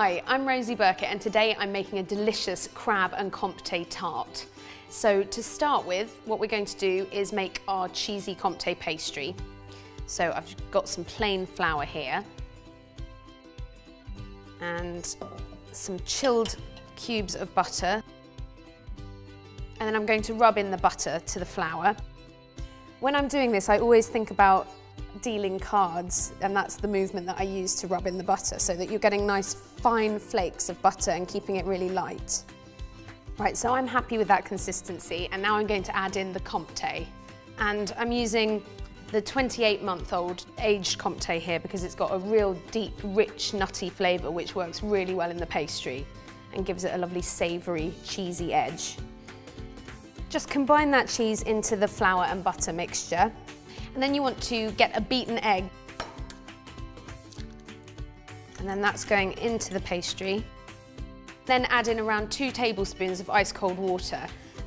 Hi, I'm Rosie Birkett and today I'm making a delicious crab and Comté tart. So to start with, what we're going to do is make our cheesy Comté pastry. So I've got some plain flour here and some chilled cubes of butter. And then I'm going to rub in the butter to the flour. When I'm doing this, I always think about dealing cards, and that's the movement that I use to rub in the butter, so that you're getting nice fine flakes of butter and keeping it really light. Right, so I'm happy with that consistency, and now I'm going to add in the Comté. And I'm using the 28-month-old aged Comté here because it's got a real deep, rich, nutty flavour which works really well in the pastry and gives it a lovely savoury, cheesy edge. Just combine that cheese into the flour and butter mixture. And then you want to get a beaten egg. And then that's going into the pastry. Then add in around 2 tablespoons of ice cold water.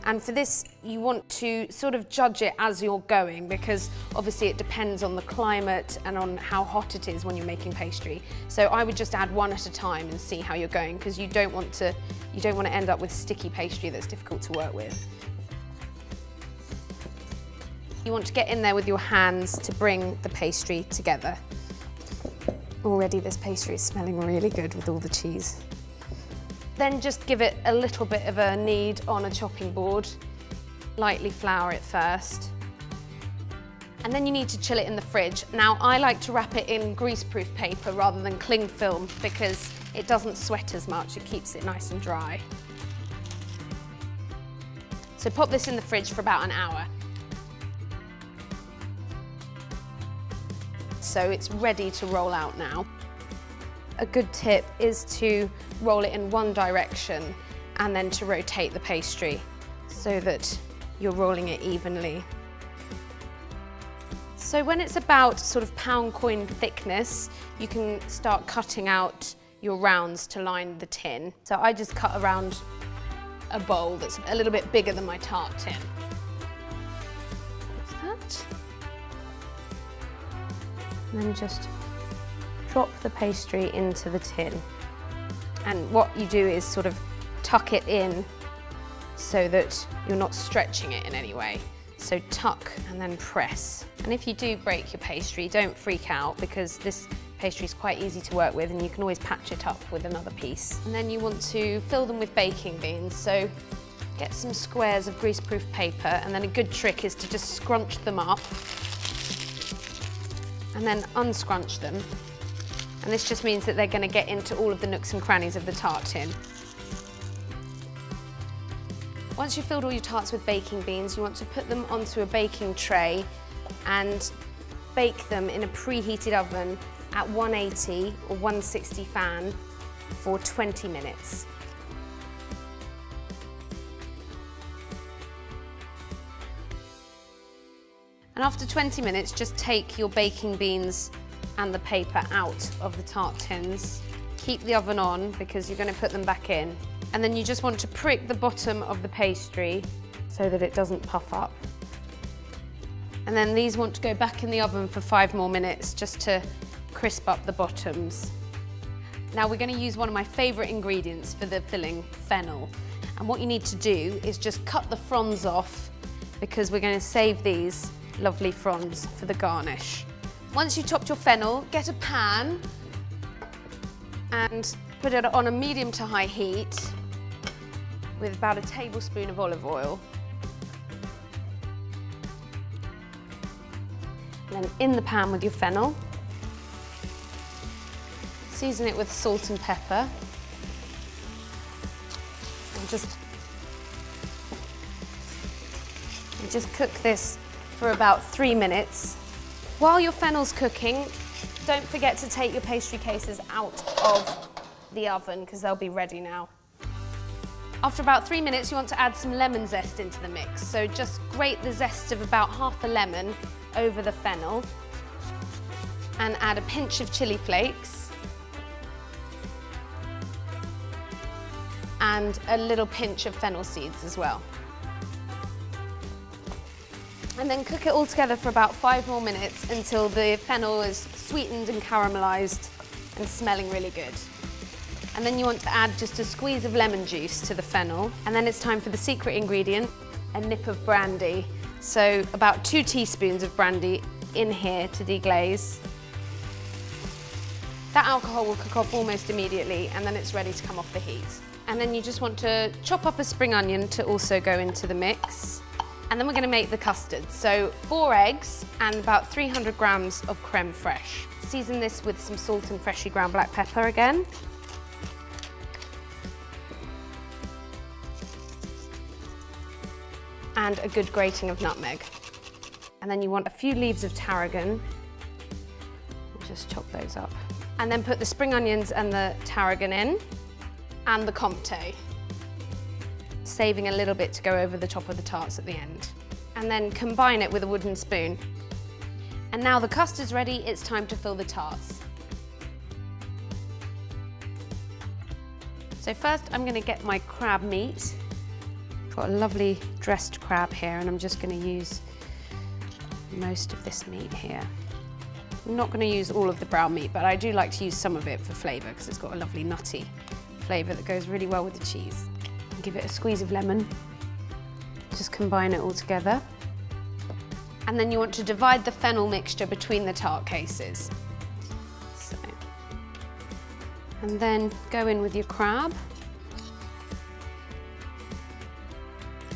And for this, you want to sort of judge it as you're going, because obviously it depends on the climate and on how hot it is when you're making pastry. So I would just add one at a time and see how you're going, because you don't want to end up with sticky pastry that's difficult to work with. You want to get in there with your hands to bring the pastry together. Already this pastry is smelling really good with all the cheese. Then just give it a little bit of a knead on a chopping board. Lightly flour it first. And then you need to chill it in the fridge. Now I like to wrap it in greaseproof paper rather than cling film because it doesn't sweat as much, it keeps it nice and dry. So pop this in the fridge for about an hour. So it's ready to roll out now. A good tip is to roll it in one direction and then to rotate the pastry so that you're rolling it evenly. So when it's about sort of pound coin thickness, you can start cutting out your rounds to line the tin. So I just cut around a bowl that's a little bit bigger than my tart tin. Like that. And then just drop the pastry into the tin. And what you do is sort of tuck it in so that you're not stretching it in any way. So tuck and then press. And if you do break your pastry, don't freak out because this pastry is quite easy to work with and you can always patch it up with another piece. And then you want to fill them with baking beans. So get some squares of greaseproof paper, and then a good trick is to just scrunch them up and then unscrunch them. And this just means that they're going to get into all of the nooks and crannies of the tart tin. Once you've filled all your tarts with baking beans, you want to put them onto a baking tray and bake them in a preheated oven at 180 or 160 fan for 20 minutes. And after 20 minutes, just take your baking beans and the paper out of the tart tins. Keep the oven on because you're going to put them back in. And then you just want to prick the bottom of the pastry so that it doesn't puff up. And then these want to go back in the oven for 5 more minutes just to crisp up the bottoms. Now we're going to use one of my favourite ingredients for the filling, fennel. And what you need to do is just cut the fronds off because we're going to save these lovely fronds for the garnish. Once you've chopped your fennel, get a pan and put it on a medium to high heat with about a tablespoon of olive oil. And then in the pan with your fennel. Season it with salt and pepper. And just cook this for about 3 minutes. While your fennel's cooking, don't forget to take your pastry cases out of the oven because they'll be ready now. After about 3 minutes, you want to add some lemon zest into the mix. So just grate the zest of about half a lemon over the fennel and add a pinch of chili flakes and a little pinch of fennel seeds as well. And then cook it all together for about 5 more minutes until the fennel is sweetened and caramelised and smelling really good. And then you want to add just a squeeze of lemon juice to the fennel. And then it's time for the secret ingredient, a nip of brandy. So about 2 teaspoons of brandy in here to deglaze. That alcohol will cook off almost immediately, and then it's ready to come off the heat. And then you just want to chop up a spring onion to also go into the mix. And then we're going to make the custard. So 4 eggs and about 300 grams of creme fraiche. Season this with some salt and freshly ground black pepper again. And a good grating of nutmeg. And then you want a few leaves of tarragon. Just chop those up. And then put the spring onions and the tarragon in, and the Comté, saving a little bit to go over the top of the tarts at the end. And then combine it with a wooden spoon. And now the custard's ready, it's time to fill the tarts. So first I'm going to get my crab meat. I've got a lovely dressed crab here, and I'm just going to use most of this meat here. I'm not going to use all of the brown meat, but I do like to use some of it for flavour because it's got a lovely nutty flavour that goes really well with the cheese. Give it a squeeze of lemon. Just combine it all together. And then you want to divide the fennel mixture between the tart cases. So. And then go in with your crab.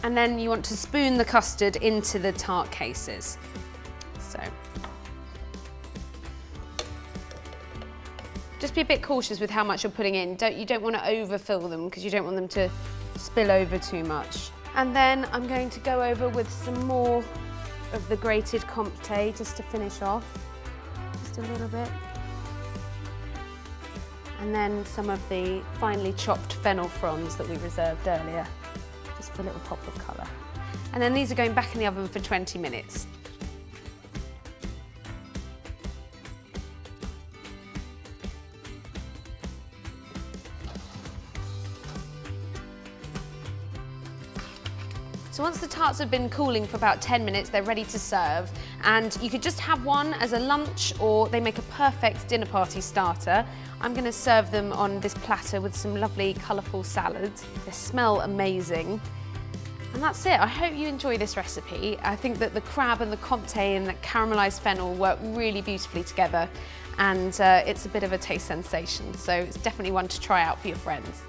And then you want to spoon the custard into the tart cases. So. Just be a bit cautious with how much you're putting in. You don't want to overfill them because you don't want them to spill over too much. And then I'm going to go over with some more of the grated Comté just to finish off. Just a little bit. And then some of the finely chopped fennel fronds that we reserved earlier, just for a little pop of colour. And then these are going back in the oven for 20 minutes. So once the tarts have been cooling for about 10 minutes, they're ready to serve. And you could just have one as a lunch, or they make a perfect dinner party starter. I'm going to serve them on this platter with some lovely colourful salads. They smell amazing. And that's it. I hope you enjoy this recipe. I think that the crab and the Comté and the caramelised fennel work really beautifully together. And it's a bit of a taste sensation. So it's definitely one to try out for your friends.